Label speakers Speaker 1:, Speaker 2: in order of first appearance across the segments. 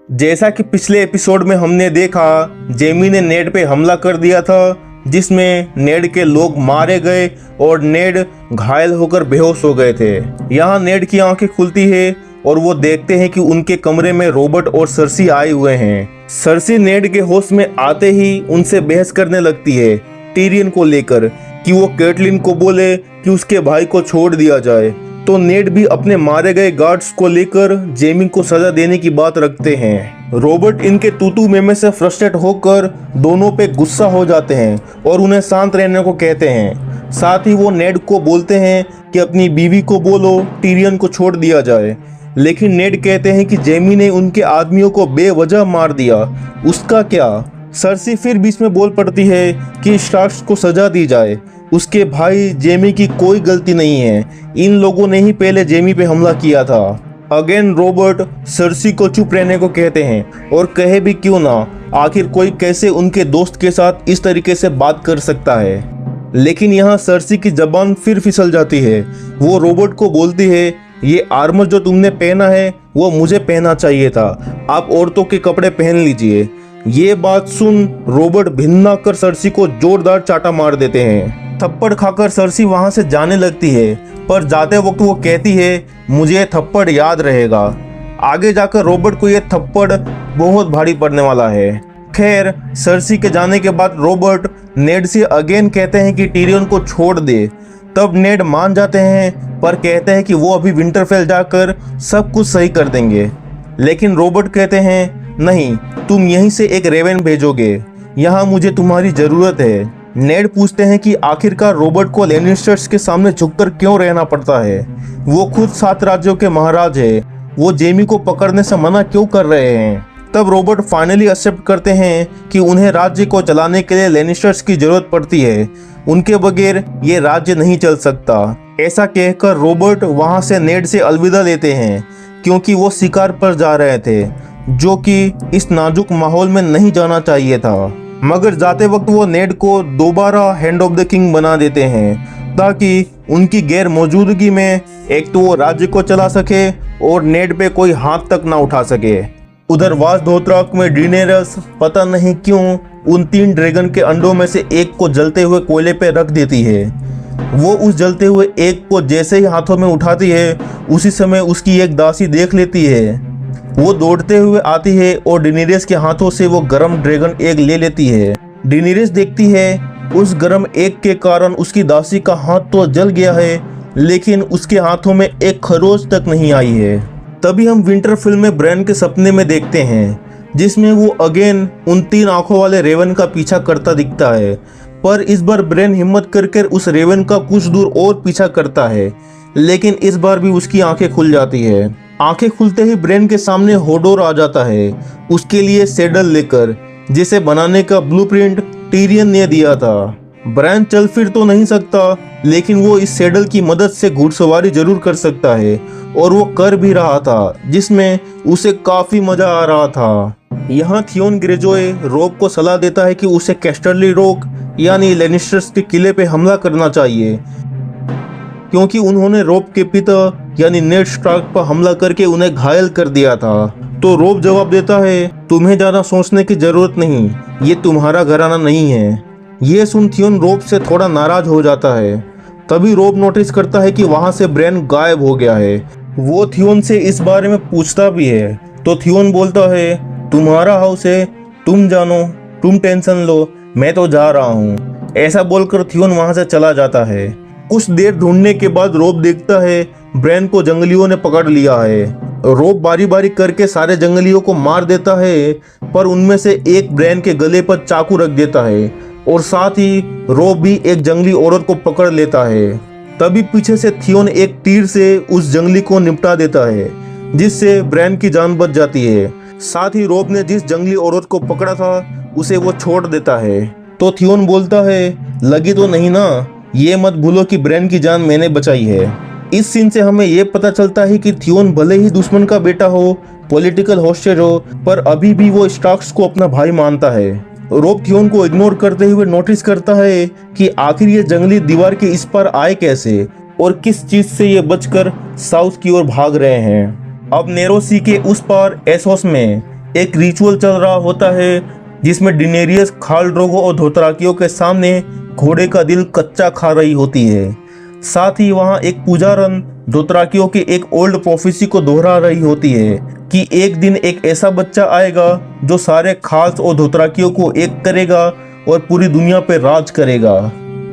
Speaker 1: जैसा कि पिछले एपिसोड में हमने देखा, जेमी ने नेड पे हमला कर दिया था, जिसमें नेड के लोग मारे गए और नेड घायल होकर बेहोश हो गए थे। यहाँ नेड की आंखें खुलती है और वो देखते हैं कि उनके कमरे में रॉबर्ट और सर्सी आए हुए हैं। सर्सी नेड के होश में आते ही उनसे बहस करने लगती है टीरियन को लेकर कि वो कैटलिन को बोले कि उसके भाई को छोड़ दिया जाए। तो नेड भी अपने मारे गए गार्ड्स को लेकर जेमी को सजा देने की बात रखते हैं। रॉबर्ट इनके तूतू में से फ्रस्ट्रेट होकर दोनों पे गुस्सा हो जाते हैं और उन्हें शांत रहने को कहते हैं। साथ ही वो नेड को बोलते हैं कि अपनी बीवी को बोलो टीरियन को छोड़ दिया जाए, लेकिन नेड कहते हैं कि जेमी ने उनके आदमियों को बेवजह मार दिया, उसका क्या। सर्सी फिर बीच में बोल पड़ती है कि स्टार्क्स को सजा दी जाए, उसके भाई जेमी की कोई गलती नहीं है, इन लोगों ने ही पहले जेमी पे हमला किया था। अगेन रॉबर्ट सर्सी को चुप रहने को कहते हैं और कहे भी क्यों ना, आखिर कोई कैसे उनके दोस्त के साथ इस तरीके से बात कर सकता है। लेकिन यहाँ सर्सी की जबान फिर फिसल जाती है। वो रॉबर्ट को बोलती है, ये आर्मर जो तुमने पहना है वो मुझे पहनना चाहिए था, आप औरतों के कपड़े पहन लीजिए। ये बात सुन रॉबर्ट भिन्ना कर सर्सी को जोरदार चाटा मार देते हैं। थप्पड़ खाकर सर्सी वहां से जाने लगती है, पर जाते वक्त वो कहती है मुझे थप्पड़ याद रहेगा। आगे जाकर रॉबर्ट को ये थप्पड़ बहुत भारी पड़ने वाला है। खैर सर्सी के जाने के बाद रॉबर्ट नेड से अगेन कहते हैं कि टीरियन को छोड़ दे। तब नेड मान जाते हैं, पर कहते हैं कि वो अभी विंटरफेल जाकर सब कुछ सही कर देंगे। लेकिन रॉबर्ट कहते हैं नहीं, तुम यहीं से एक रेवन भेजोगे, यहाँ मुझे तुम्हारी जरूरत है। नेड पूछते हैं कि आखिरकार रॉबर्ट को लैनिस्टर्स के सामने झुककर क्यों रहना पड़ता है, वो खुद 7 राज्यों के महाराज है, वो जेमी को पकड़ने से मना क्यों कर रहे हैं। तब रॉबर्ट फाइनली एक्सेप्ट करते हैं कि उन्हें राज्य को चलाने के लिए लैनिस्टर्स की जरूरत पड़ती है, उनके बगैर ये राज्य नहीं चल सकता। ऐसा कहकर रॉबर्ट वहां से नेड से अलविदा लेते हैं, क्योंकि वो शिकार पर जा रहे थे, जो कि इस नाजुक माहौल में नहीं जाना चाहिए था। मगर जाते वक्त वो नेड को दोबारा हैंड ऑफ द किंग बना देते हैं, ताकि उनकी गैर मौजूदगी में एक तो वो राज्य को चला सके और नेड पे कोई हाथ तक ना उठा सके। उधर वास धोत्राक में डेनेरिस पता नहीं क्यों उन 3 ड्रैगन के अंडों में से एक को जलते हुए कोयले पे रख देती है। वो उस जलते हुए एक को जैसे ही हाथों में उठाती है, उसी समय उसकी एक दासी देख लेती है। वो दौड़ते हुए आती है और डेनेरिस के हाथों से वो गरम ड्रैगन एग ले लेती है। डेनेरिस देखती है उस गरम एग के कारण उसकी दासी का हाथ तो जल गया है, लेकिन उसके हाथों में एक खरोच तक नहीं आई है। तभी हम विंटरफेल में ब्रैन के सपने में देखते हैं, जिसमें वो अगेन उन 3 आंखों वाले रेवन का पीछा करता दिखता है, पर इस बार ब्रैन हिम्मत करके उस रेवन का कुछ दूर और पीछा करता है, लेकिन इस बार भी उसकी आंखें खुल जाती है। आंखें खुलते ही ब्रैन के सामने होडोर आ जाता है, उसके लिए सैडल लेकर, जिसे बनाने का ब्लूप्रिंट टीरियन ने दिया था। ब्रैन चल फिर तो नहीं सकता, लेकिन वो इस सैडल की मदद से घुड़सवारी जरूर कर सकता है, और वो कर भी रहा था, जिसमें उसे काफी मजा आ रहा था। यहाँ थियोन ग्रेजोए रोब को सलाह देता है कि उसे कैस्टरली रॉक यानी लैनिस्टर्स के किले पे हमला करना चाहिए, क्योंकि उन्होंने रोब के पिता यानी नेड स्टार्क पर हमला करके उन्हें घायल कर दिया था। तो रोब जवाब देता है, तुम्हें ज्यादा सोचने की जरूरत नहीं, ये तुम्हारा घराना नहीं है। ये सुन थियोन रोब से थोड़ा नाराज हो जाता है। तभी रोब नोटिस करता है कि वहां से ब्रैन गायब हो गया है। वो थियोन से इस बारे में पूछता भी है, तो थियोन बोलता है तुम्हारा हाउस है, तुम जानो, तुम टेंशन लो, मैं तो जा रहा हूँ। ऐसा बोलकर थियोन वहां से चला जाता है। कुछ देर ढूंढने के बाद रोब देखता है ब्रैन को जंगलियों ने पकड़ लिया है। रोब बारी बारी करके सारे जंगलियों को मार देता है, पर उनमें से एक ब्रैन के गले पर चाकू रख देता है, और साथ ही रोब भी एक जंगली औरत को पकड़ लेता है। तभी पीछे से थियोन एक तीर से उस जंगली को निपटा देता है, जिससे ब्रैन की जान बच जाती है। साथ ही रोब ने जिस जंगली औरत को पकड़ा था उसे वो छोड़ देता है। तो थियोन बोलता है लगी तो नहीं ना, ये मत भूलो कि ब्रैन की जान मैंने बचाई है। इस सीन से हमें ये पता चलता है कि थियोन भले ही दुश्मन का बेटा हो, पॉलिटिकल हॉस्टेज हो, पर अभी भी वो स्टार्क्स को अपना भाई मानता है। रोब थियोन को इग्नोर करते हुए नोटिस करता है कि आखिर ये जंगली दीवार के इस पार आए कैसे, और किस चीज से ये बचकर साउथ की ओर भाग रहे हैं। अब नेरो सी के उस पार एसोस में एक रिचुअल चल रहा होता है जिसमें डिनेरियस खाल ड्रोगो और धोतराकियों के सामने घोड़े का दिल कच्चा खा रही होती है। साथ ही वहाँ एक पुजारन धोतराकियों की एक ओल्ड प्रोफेसी को दोहरा रही होती है कि एक दिन एक ऐसा बच्चा आएगा जो सारे खाल्स और धोतराकियों को एक करेगा और पूरी दुनिया पे राज करेगा।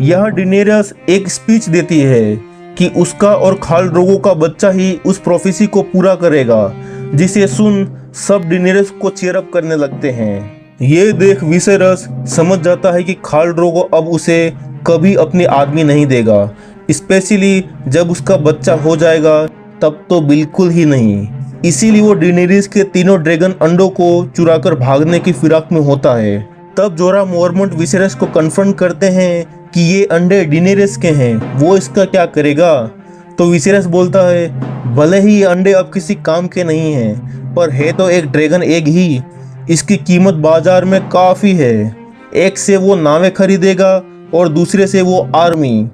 Speaker 1: यह डिनेरियस एक स्पीच देती है कि उसका और खाल ड्रोगो का बच्चा ही उस प्रोफेसी को पूरा करेगा, जिसे सुन सब डिनेरियस को चीयर अप करने लगते हैं। ये देख विसेरस समझ जाता है कि खाल ड्रोगो अब उसे कभी अपनी आदमी नहीं देगा, स्पेशली जब उसका बच्चा हो जाएगा तब तो बिल्कुल ही नहीं। इसीलिए वो डिनेरियस के तीनों ड्रैगन अंडों को चुराकर भागने की फिराक में होता है। तब जोरा मोरमोंट विसेरस को कन्फ्रंट करते हैं कि ये अंडे डिनेरियस के हैं, वो इसका क्या करेगा। तो विसेरस बोलता है भले ही ये अंडे अब किसी काम के नहीं हैं, पर है तो एक ड्रैगन एग ही, इसकी कीमत बाजार में काफ़ी है। एक से वो नावें खरीदेगा और दूसरे से वो आर्मी।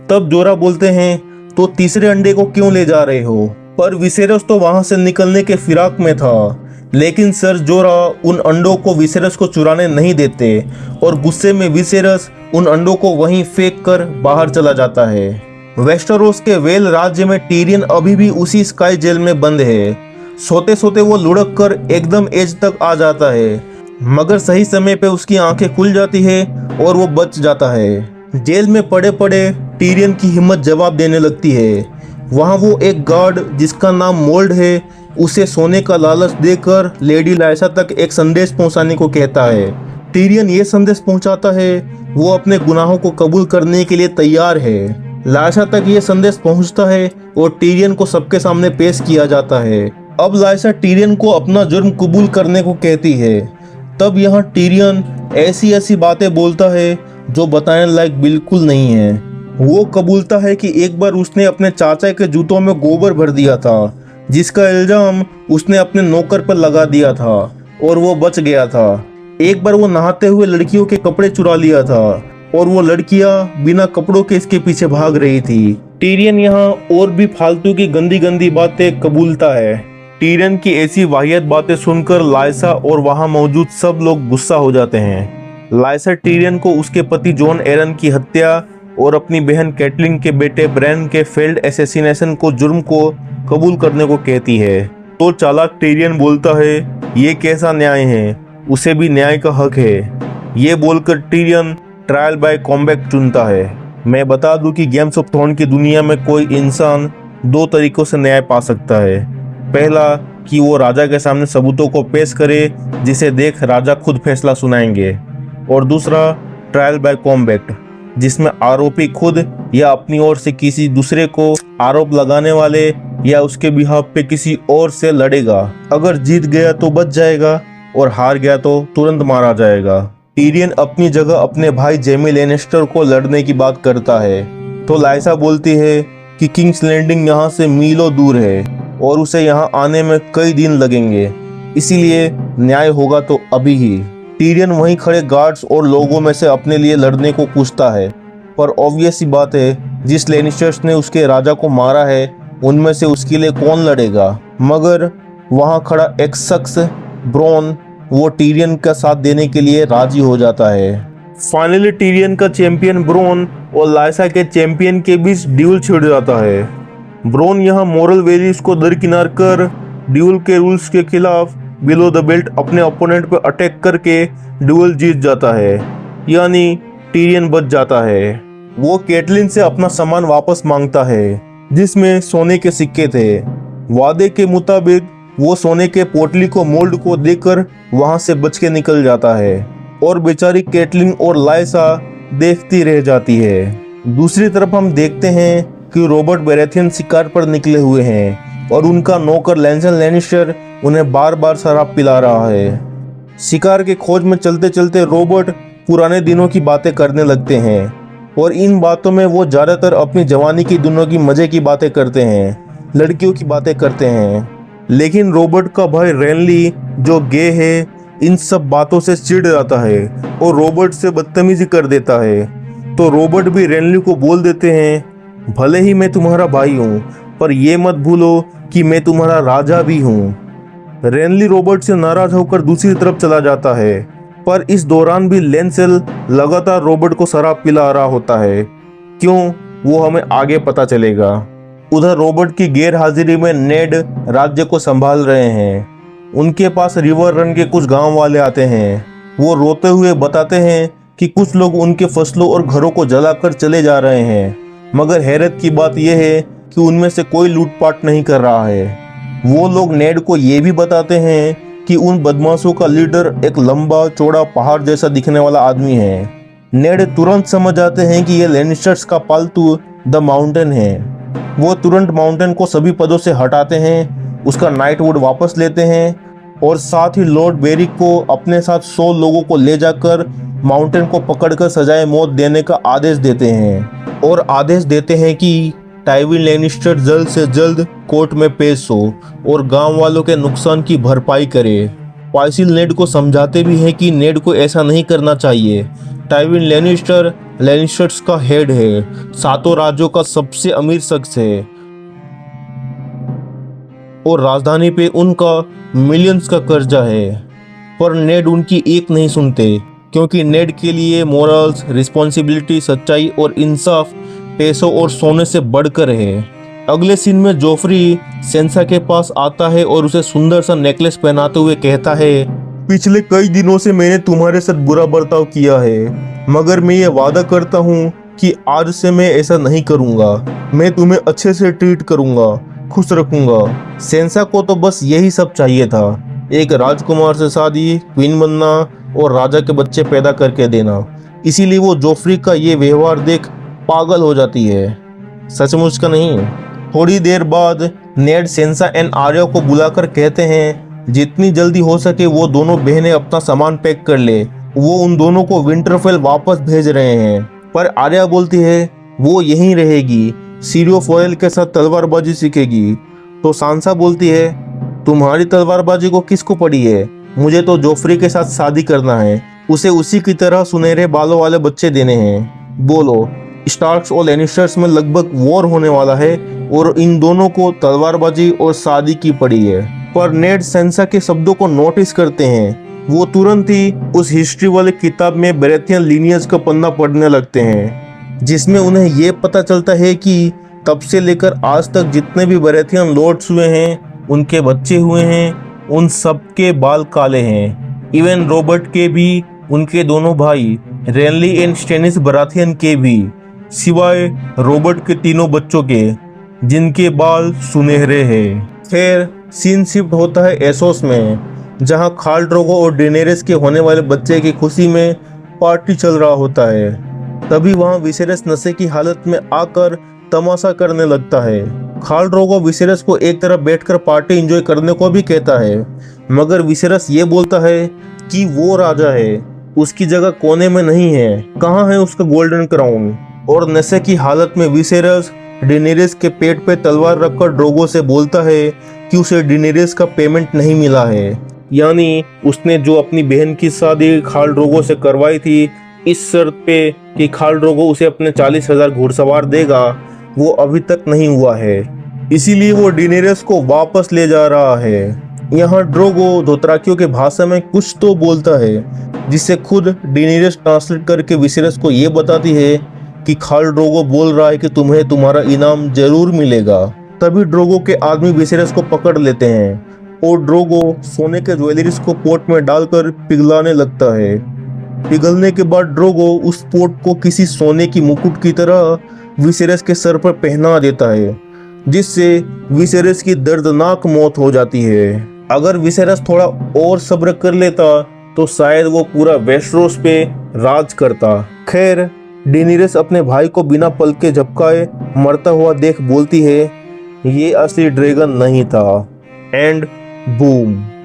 Speaker 1: तब जोरा बोलते हैं तो तीसरे अंडे को क्यों ले जा रहे हो। पर विसेरस तो वहां से निकलने के फिराक में था, लेकिन सर जोरा उन अंडों को विसेरस को चुराने नहीं देते और गुस्से में विसेरस उन अंडों को वहीं फेंक कर बाहर चला जाता है। वेस्टरोस के वेल राज्य में टीरियन अभी भी उसी स्काई जेल में बंद है। सोते सोते वो लुढ़क कर एकदम एज तक आ जाता है, मगर सही समय पे उसकी आंखें खुल जाती है और वो बच जाता है। जेल में पड़े पड़े टीरियन की हिम्मत जवाब देने लगती है। वहाँ वो एक गार्ड जिसका नाम मोल्ड है उसे सोने का लालच देकर लेडी लाइसा तक एक संदेश पहुंचाने को कहता है। टीरियन ये संदेश पहुंचाता है वो अपने गुनाहों को कबूल करने के लिए तैयार है। लाइसा तक ये संदेश पहुंचता है और टीरियन को सबके सामने पेश किया जाता है। अब लाइसा टीरियन को अपना जुर्म कबूल करने को कहती है। तब यहाँ टीरियन ऐसी ऐसी बातें बोलता है जो बताने लायक बिल्कुल नहीं है। वो कबूलता है कि एक बार उसने अपने चाचा के जूतों में गोबर भर दिया था, जिसका इल्जाम उसने अपने नौकर पर लगा दिया था और वो बच गया था। एक बार वो नहाते हुए लड़कियों के कपड़े चुरा लिया था और वो लड़कियां बिना कपड़ों के इसके पीछे भाग रही थी। टीरियन यहाँ और भी फालतू की गंदी गंदी बातें कबूलता है। टीरियन की ऐसी वाहियात बातें सुनकर लाइसा और वहाँ मौजूद सब लोग गुस्सा हो जाते हैं। लाइसा टीरियन को उसके पति जॉन एरन की हत्या और अपनी बहन कैटलिन के बेटे ब्रैन के फेल्ड एसेसिनेशन को जुर्म को कबूल करने को कहती है। तो चालाक टीरियन बोलता है ये कैसा न्याय है, उसे भी न्याय का हक है। ये बोलकर टीरियन ट्रायल बाय कॉम्बैट चुनता है। मैं बता दूं कि गेम्स ऑफ थ्रोन की दुनिया में कोई इंसान दो तरीकों से न्याय पा सकता है। पहला कि वो राजा के सामने सबूतों को पेश करे जिसे देख राजा खुद फैसला सुनाएंगे, और दूसरा ट्रायल बाय कॉम्बैट जिसमें आरोपी खुद या अपनी ओर से किसी दूसरे को आरोप लगाने वाले या उसके बिहाफ पे किसी और से लड़ेगा। अगर जीत गया तो बच जाएगा और हार गया तो तुरंत मारा जाएगा। टीरियन अपनी जगह अपने भाई जेमी लेनेस्टर को लड़ने की बात करता है तो लाइसा बोलती है कि किंग्स लैंडिंग यहाँ से मीलों दूर है और उसे यहाँ आने में कई दिन लगेंगे, इसीलिए न्याय होगा तो अभी ही। टीरियन वहीं खड़े गार्ड्स और लोगों में से अपने लिए लड़ने को पूछता है, पर ऑब्वियस सी बात है जिस लेनिस्टर्स ने उसके राजा को मारा है उनमें से उसके लिए कौन लड़ेगा। मगर वहां खड़ा एक शख्स ब्रॉन वो टीरियन का साथ देने के लिए राजी हो जाता है। फाइनली टीरियन का चैंपियन ब्रॉन और लाइसा के चैंपियन के बीच ड्यूल छिड़ जाता है। ब्रॉन यहाँ मोरल वैल्यूज को दरकिनार कर ड्यूल के रूल्स के खिलाफ बिलो द बेल्ट अपने ओपोनेंट पर अटैक करके ड्यूल जीत जाता है, यानी टीरियन बच जाता है। वो कैटलिन से अपना सामान वापस मांगता है जिसमें सोने के सिक्के थे। वादे के मुताबिक वो सोने के पोटली को मोल्ड को देकर वहां से बच के निकल जाता है और बेचारी कैटलिन और लाइसा देखती रह जाती है। दूसरी तरफ हम देखते हैं कि रॉबर्ट बैरेथियन शिकार पर निकले हुए हैं और उनका नौकर लैंसन लैनिस्टर उन्हें बार बार शराब पिला रहा है। शिकार के खोज में चलते चलते रॉबर्ट पुराने दिनों की बातें करने लगते हैं और इन बातों में वो ज़्यादातर अपनी जवानी की दिनों की मज़े की बातें करते हैं, लड़कियों की बातें करते हैं। लेकिन रॉबर्ट का भाई रेनली जो गे है इन सब बातों से चिढ़ जाता है और रॉबर्ट से बदतमीजी कर देता है। तो रॉबर्ट भी रेनली को बोल देते हैं भले ही मैं तुम्हारा भाई हूँ पर ये मत भूलो कि मैं तुम्हारा राजा भी हूँ। रेनली रॉबर्ट से नाराज होकर दूसरी तरफ चला जाता है, पर इस दौरान भी लेंसेल लगातार रॉबर्ट को शराब पिला रहा होता है। क्यों, वो हमें आगे पता चलेगा। उधर रॉबर्ट की गैर हाजिरी में नेड राज्य को संभाल रहे हैं। उनके पास रिवर रन के कुछ गांव वाले आते हैं। वो रोते हुए बताते हैं कि कुछ लोग उनके फसलों और घरों को जलाकर चले जा रहे हैं, मगर हैरत की बात यह है कि उनमें से कोई लूटपाट नहीं कर रहा है। वो लोग नेड को ये भी बताते हैं कि उन बदमाशों का लीडर एक लंबा चौड़ा पहाड़ जैसा दिखने वाला आदमी है। नेड तुरंत समझ जाते हैं कि यह लैनिस्टर्स का पालतू द माउंटेन है। वो तुरंत माउंटेन को सभी पदों से हटाते हैं, उसका नाइटवुड वापस लेते हैं और साथ ही लॉर्ड बेरिक को अपने साथ 100 लोगों को ले जाकर माउंटेन को पकड़कर सजाए मौत देने का आदेश देते हैं और आदेश देते हैं कि टाइविन लैनिस्टर जल्द से जल्द कोर्ट में पेश हो और गांव वालों के नुकसान की भरपाई करे। पाइसिल नेड को समझाते भी हैं कि नेड को ऐसा नहीं करना चाहिए। टाइविन लैनिस्टर लैनिस्टर्स का हेड है, 7 राज्यों का सबसे अमीर शख्स है और राजधानी पे उनका मिलियंस का कर्जा है। पर नेड उनकी एक नहीं सुनते, क्योंकि नेड के लिए मोरल्स, रिस्पॉन्सिबिलिटी, सच्चाई और इंसाफ पैसों और सोने से बढ़कर है। अगले सीन में जोफ्री सेंसा के पास आता है और उसे सुंदर सा नेकलेस पहनाते हुए कहता है, पिछले कई दिनों से मैंने तुम्हारे साथ बुरा बर्ताव किया है, मगर मैं ये वादा करता हूँ कि आज से मैं ऐसा नहीं करूँगा। मैं तुम्हें अच्छे से ट्रीट करूँगा, खुश रखूँगा। सेंसा को तो बस यही सब चाहिए था, एक राजकुमार से शादी, क्वीन बनना और राजा के बच्चे पैदा करके देना। इसीलिए वो जोफ्री का ये व्यवहार देख पागल हो जाती है। सचमुच का नहीं। थोड़ी देर बाद नेड सेंसा एंड आर्या को बुलाकर कहते हैं जितनी जल्दी हो सके वो दोनों बहनें अपना सामान पैक कर ले। वो उन दोनों को विंटरफेल वापस भेज रहे हैं, पर आर्या बोलती है वो यहीं रहेगी, सीरियोफॉयल के साथ तलवारबाजी सीखेगी। तो सांसा बोलती है तुम्हारी तलवारबाजी को किसको पड़ी है, मुझे तो जोफ्री के साथ शादी करना है, उसे उसी की तरह सुनहरे बालों वाले बच्चे देने हैं। बोलो, स्टार्क्स और लैनिस्टर्स में लगभग वॉर होने वाला है और इन दोनों को तलवारबाजी और शादी की पड़ी है। पर नेड सेंसा के शब्दों को नोटिस करते हैं। वो तुरंत ही उस हिस्ट्री वाले किताब में बेरेथियन लीनियज का पन्ना पढ़ने लगते हैं, जिसमें उन्हें ये पता चलता है कि तब से लेकर आज तक जितने भी बेरेथियन लॉर्ड्स हुए हैं, उनके बच्चे हुए हैं, उन सब के बाल काले हैं। इवन रॉबर्ट के भी, उनके दोनों भाई रेनली एंड स्टेनिस बराथियन के भी, सिवाय रॉबर्ट के तीनों बच्चों के, जिनके बाल सुनहरे हैं। फिर सीन शिफ्ट होता है एसोस में, जहां खाल ड्रोगो और डेनेरिस के होने वाले बच्चे की खुशी में पार्टी चल रहा होता है। तभी वहां विसेरस नशे की हालत में आकर तमाशा करने लगता है। खाल ड्रोगो विसेरस को एक तरफ बैठकर पार्टी एंजॉय करने को भी कहता है, मगर विसेरस ये बोलता है कि वो राजा है, उसकी जगह कोने में नहीं है, कहाँ है उसका गोल्डन क्राउन। और नशे की हालत में विसेरस डेनेरिस के पेट पे तलवार रखकर ड्रोगो से बोलता है कि उसे डेनेरिस का पेमेंट नहीं मिला है, यानी उसने जो अपनी बहन की शादी खाल ड्रोगो से करवाई थी इस शर्त पे कि खाल ड्रोगो उसे अपने 40,000 घुड़सवार देगा, वो अभी तक नहीं हुआ है। इसीलिए वो डेनेरिस को वापस ले जा रहा है। यहाँ ड्रोगो दोथराकियों के भाषा में कुछ तो बोलता है, जिसे खुद डेनेरिस ट्रांसलेट करके विसेरस को ये बताती है कि खाल ड्रोगो बोल रहा है कि तुम्हें तुम्हारा इनाम जरूर मिलेगा। तभी ड्रोगो के आदमी विसेरस को पकड़ लेते हैं और ड्रोगो सोने के ज्वेलरीज को पोट में डालकर पिघलाने लगता है। पिघलने के बाद ड्रोगो उस पोट को किसी सोने की मुकुट की तरह विसेरस के सर पर पहना देता है, जिससे विसेरस की दर्दनाक मौत हो जाती है। अगर विसेरस थोड़ा और सब्र कर लेता तो शायद वो पूरा वेस्टरोस पे राज करता। खैर, डेनेरिस अपने भाई को बिना पल के झपकाए मरता हुआ देख बोलती है ये असली ड्रैगन नहीं था। And boom.